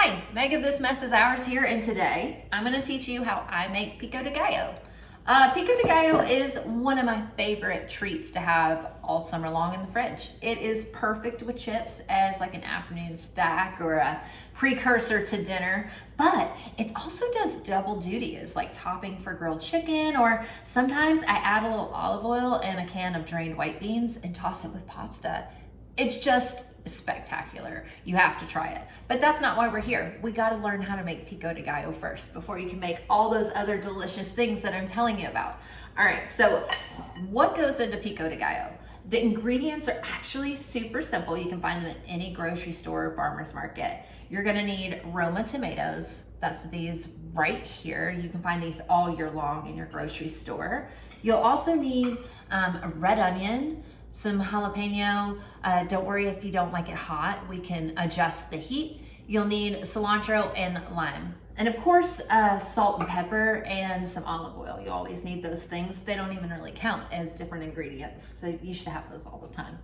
Hi, Meg of This Mess is Ours here, and today I'm going to teach you how I make pico de gallo. Pico de gallo is one of my favorite treats to have all summer long in the fridge. It is perfect with chips as like an afternoon snack or a precursor to dinner, but it also does double duty as like topping for grilled chicken, or sometimes I add a little olive oil and a can of drained white beans and toss it with pasta. It's just spectacular. You have to try it. But that's not why we're here. We got to learn how to make pico de gallo first before you can make all those other delicious things that I'm telling you about. All right, so what goes into pico de gallo? The ingredients are actually super simple. You can find them at any grocery store or farmer's market. You're gonna need Roma tomatoes. That's these right here. You can find these all year long in your grocery store. You'll also need a red onion, some jalapeno. Don't worry if you don't like it hot, we can adjust the heat. You'll need cilantro and lime. And of course, salt and pepper and some olive oil. You always need those things. They don't even really count as different ingredients, so you should have those all the time.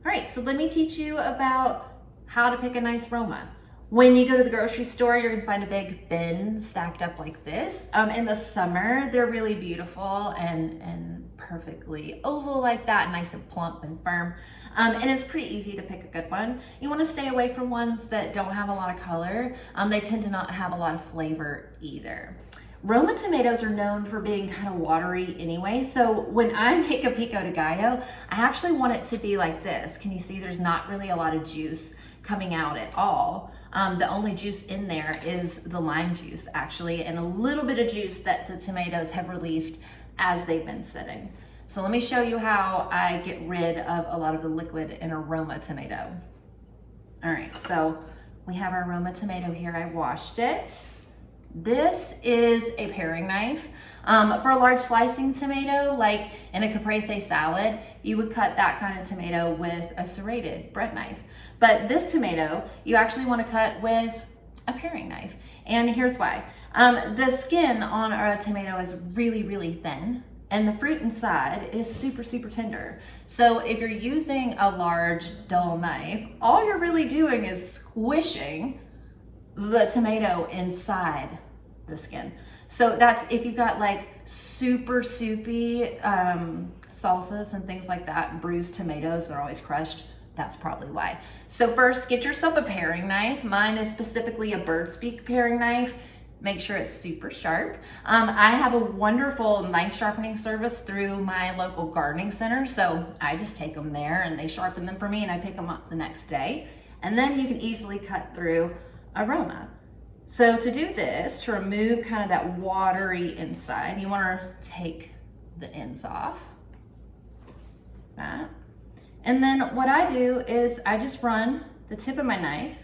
All right, so let me teach you about how to pick a nice Roma. When you go to the grocery store, you're gonna find a big bin stacked up like this. In the summer, they're really beautiful and perfectly oval like that, nice and plump and firm. And it's pretty easy to pick a good one. You wanna stay away from ones that don't have a lot of color. They tend to not have a lot of flavor either. Roma tomatoes are known for being kind of watery anyway, so when I make a pico de gallo, I actually want it to be like this. Can you see there's not really a lot of juice coming out at all? The only juice in there is the lime juice actually, and a little bit of juice that the tomatoes have released as they've been sitting. So let me show you how I get rid of a lot of the liquid in a Roma tomato. All right, so we have our Roma tomato here. I washed it. This is a paring knife. For a large slicing tomato, like in a caprese salad, you would cut that kind of tomato with a serrated bread knife. But this tomato, you actually want to cut with a paring knife. And here's why. The skin on our tomato is really, really thin, and the fruit inside is super, super tender. So if you're using a large, dull knife, all you're really doing is squishing the tomato inside the skin. So that's if you've got like super soupy salsas and things like that, and bruised tomatoes, they're always crushed. That's probably why. So first, get yourself a paring knife. Mine is specifically a bird's beak paring knife. Make sure it's super sharp. I have a wonderful knife sharpening service through my local gardening center. So I just take them there and they sharpen them for me, and I pick them up the next day. And then you can easily cut through a Roma. So to do this, to remove kind of that watery inside, you want to take the ends off. That. And then what I do is I just run the tip of my knife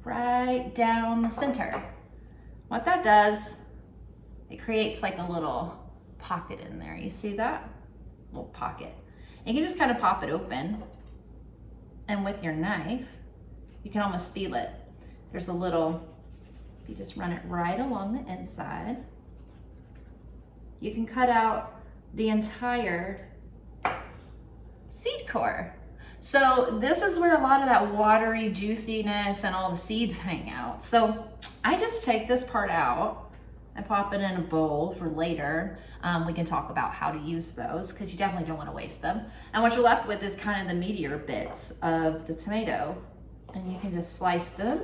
right down the center. What that does, it creates like a little pocket in there. You see that? Little pocket. And you can just kind of pop it open. And with your knife, you can almost feel it. There's a little, you just run it right along the inside. You can cut out the entire seed core. So this is where a lot of that watery juiciness and all the seeds hang out. So I just take this part out and pop it in a bowl for later. We can talk about how to use those because you definitely don't want to waste them. And what you're left with is kind of the meatier bits of the tomato. And you can just slice them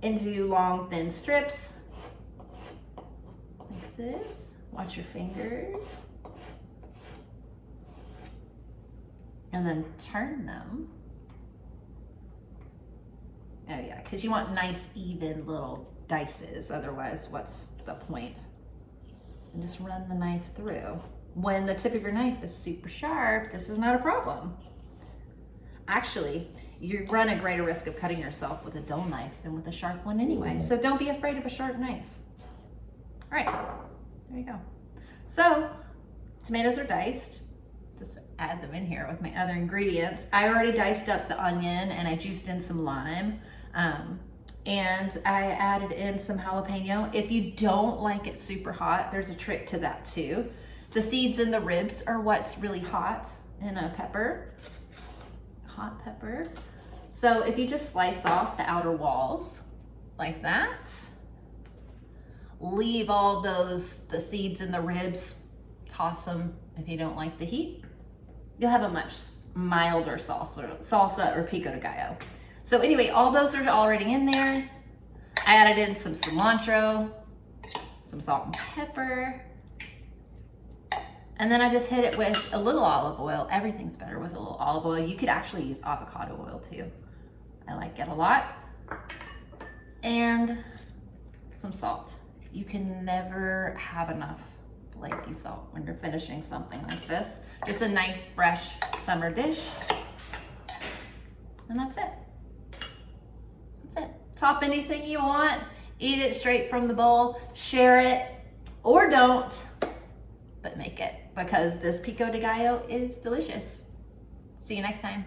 into long, thin strips like this. Watch your fingers. And then turn them. Oh yeah, because you want nice, even little dices. Otherwise, what's the point? And just run the knife through. When the tip of your knife is super sharp, this is not a problem. Actually, you run a greater risk of cutting yourself with a dull knife than with a sharp one anyway. So don't be afraid of a sharp knife. All right, there you go. So tomatoes are diced. Just add them in here with my other ingredients. I already diced up the onion and I juiced in some lime. And I added in some jalapeno. If you don't like it super hot, there's a trick to that too. The seeds and the ribs are what's really hot in a pepper. Hot pepper. So if you just slice off the outer walls like that, leave all the seeds and the ribs, toss them if you don't like the heat, you'll have a much milder salsa or pico de gallo. So anyway, all those are already in there. I added in some cilantro, some salt and pepper, and then I just hit it with a little olive oil. Everything's better with a little olive oil. You could actually use avocado oil too. I like it a lot. And some salt. You can never have enough flaky salt when you're finishing something like this. Just a nice, fresh summer dish. And that's it. That's it. Top anything you want. Eat it straight from the bowl. Share it or don't, but make it, because this pico de gallo is delicious. See you next time.